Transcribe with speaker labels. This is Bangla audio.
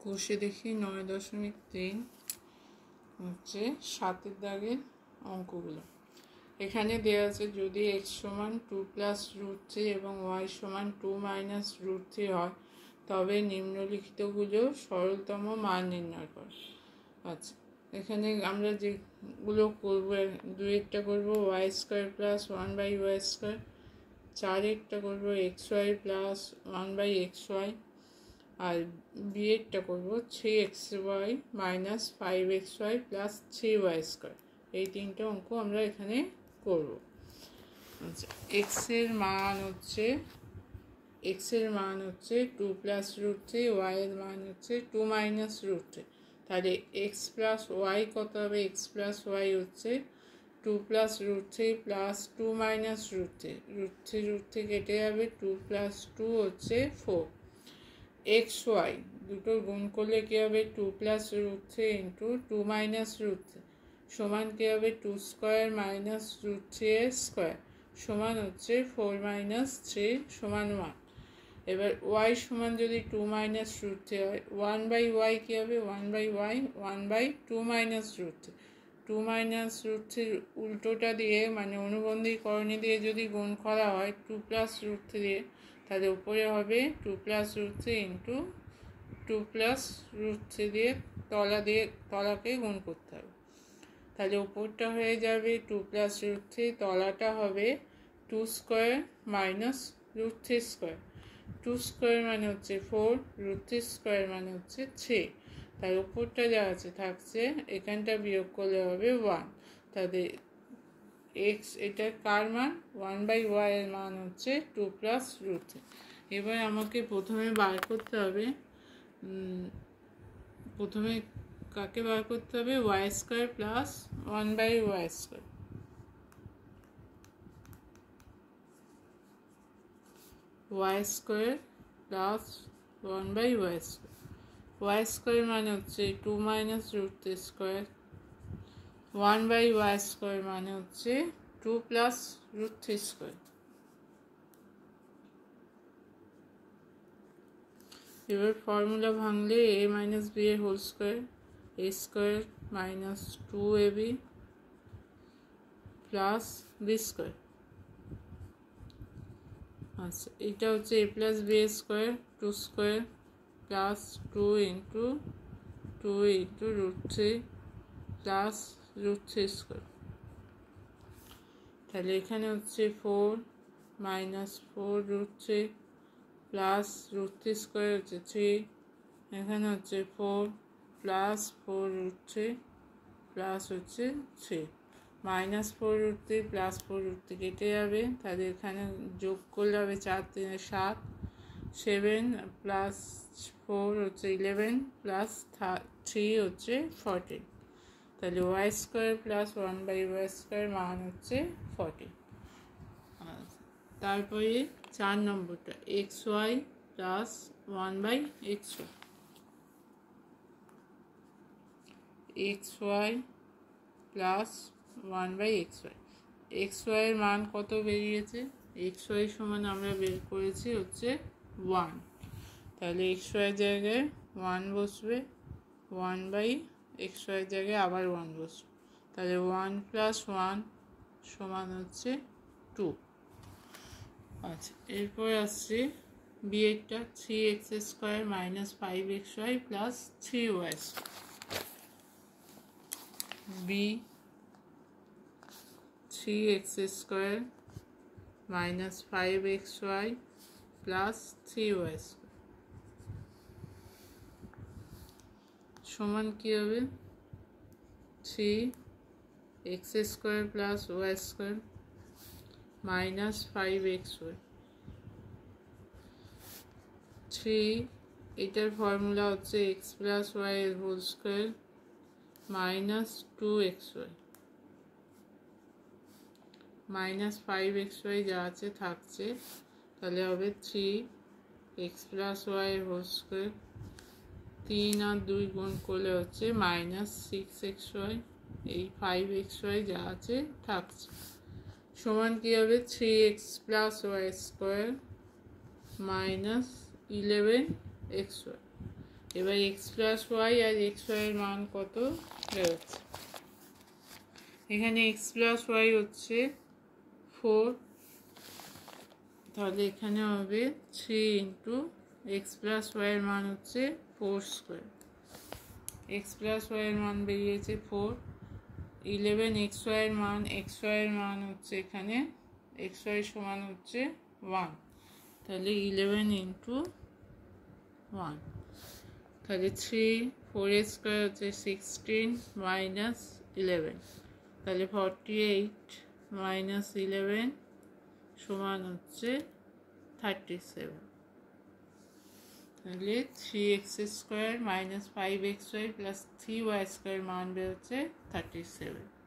Speaker 1: কষে দেখি 9.3 হচ্ছে 7-এর দাগের অঙ্কগুলো। এখানে দেওয়া আছে যদি x সমান 2 প্লাস √3 এবং y সমান 2 মাইনাস √3 হয় তবে নিম্নলিখিতগুলো সরলতম মান নির্ণয় করে। আচ্ছা, এখানে আমরা যেগুলো করবো, 2-এরটা করবো y² প্লাস 1/y², 4-এরটা করবো xy প্লাস 1/xy, আর বিয়েরটা করবো 3xy minus 5xy plus 3y²। এই তিনটে অঙ্ক আমরা এখানে করব। আচ্ছা, x এর মান হচ্ছে 2 প্লাস √3, y এর মান হচ্ছে 2 মাইনাস √3। তাহলে x প্লাস y কত হবে? x প্লাস y হচ্ছে 2 প্লাস √3 প্লাস 2 মাইনাস √3, √3 কেটে যাবে, 2 প্লাস 2 হচ্ছে 4। xy দুটোর গুণ করলে কী হবে? 2 প্লাস √3 ইন্টু 2 মাইনাস √3 সমান কী হবে? 2 স্কোয়ার মাইনাস √3 এর স্কোয়ার সমান হচ্ছে 4 মাইনাস 3 সমান 1। এবার y সমান যদি 2 মাইনাস √3 হয়, 1/y কী হবে? 1/y 1/2 minus √3। 2 মাইনাস √3 উল্টোটা দিয়ে মানে অনুবন্ধীকরণী দিয়ে যদি গুণ করা হয় 2 প্লাস √3 দিয়ে, তাহলে উপরে হবে 2 প্লাস √3 ইন্টু 2 প্লাস √3 দিয়ে তলাকে গুণ করতে হবে। তাহলে উপরটা হয়ে যাবে 2 প্লাস √3, তলাটা হবে 2 স্কোয়ার মাইনাস √3 স্কোয়ার। 2 স্কোয়ার মানে হচ্ছে 4, √3 স্কোয়ার মানে হচ্ছে 3। তার উপরটা যা আছে থাকছে, এখানটা বিয়োগ করলে হবে 1। তাহলে x এটা কার মান? 1/y এর মান হচ্ছে 2 প্লাস √3। এবার আমাকে প্রথমে বার করতে হবে, প্রথমে কাকে বার করতে হবে? y² plus 1/y²। y² plus 1/y²। y² মানে হচ্ছে 2 মাইনাস √3², 1/y² মানে হচ্ছে 2 প্লাস √3²। এবার ফর্মুলা ভাঙলে a মাইনাস b এর whole square, a² minus 2ab plus b²। আচ্ছা, এটা হচ্ছে a plus b square, 2 square plus 2 into √3 plus √3²। তাহলে এখানে হচ্ছে 4 মাইনাস 4 √3 প্লাস √3² হচ্ছে 3, এখানে হচ্ছে 4 প্লাস 4 √3 প্লাস হচ্ছে 3, মাইনাস 4 √3 প্লাস 4 √3 কেটে যাবে। তাহলে এখানে যোগ করলে হবে 4 3 7, 7 প্লাস 4 হচ্ছে 11 প্লাস 3 হচ্ছে 14। তাহলে y² প্লাস 1/y² মান হচ্ছে 14। তারপরে 4 নম্বরটা xy plus 1/xy। xy plus 1/xy, xy এর মান কত বেরিয়েছে? xy সমান আমরা বের করেছি হচ্ছে 1। তাহলে xy জায়গায় 1 বসবে, 1/xy জায়গায় আবার 1 বসবে। তাহলে 1 প্লাস 1 সমান হচ্ছে 2। আচ্ছা, এরপর আসছে বিয়েরটা 3x² minus 5xy plus 3y²। B 3x² minus 5xy plus 3y² সমান কী হবে? 3x² plus y² minus 5xy। 3 এটার ফর্মুলা হচ্ছে x প্লাস y এর whole square minus 2xy minus 5xy যা আছে থাকছে, তাহলে হবে 3x প্লাস y এর হোল স্কোয়ার, 3 আর 2 গুণ করলে হচ্ছে মাইনাস 6xy, এই 5xy যা আছে থাকছে সমান কী হবে? 3x plus y² minus 11xy। এবার এক্স প্লাস ওয়াই আর এক্স ওয়াইয়ের মান কত বেরোচ্ছে। এখানে এক্স প্লাস ওয়াই হচ্ছে 4, তাহলে এখানে হবে 3 ইন্টু এক্স প্লাস ওয়াইয়ের মান হচ্ছে 4 স্কোয়ার। এক্স প্লাস ওয়াইয়ের মান বেরিয়েছে 4। 11 এক্স ওয়াইয়ের মান হচ্ছে এখানে এক্স ওয়াই সমান হচ্ছে 1, তাহলে 11 ইন্টু 1, তাহলে 3, 4 স্কোয়ার হচ্ছে 16 মাইনাস 11, তাহলে 48 মাইনাস 11 সমান হচ্ছে 37, তাহলে 3x square minus 5xy plus 3y square মান বেরোচ্ছে 37।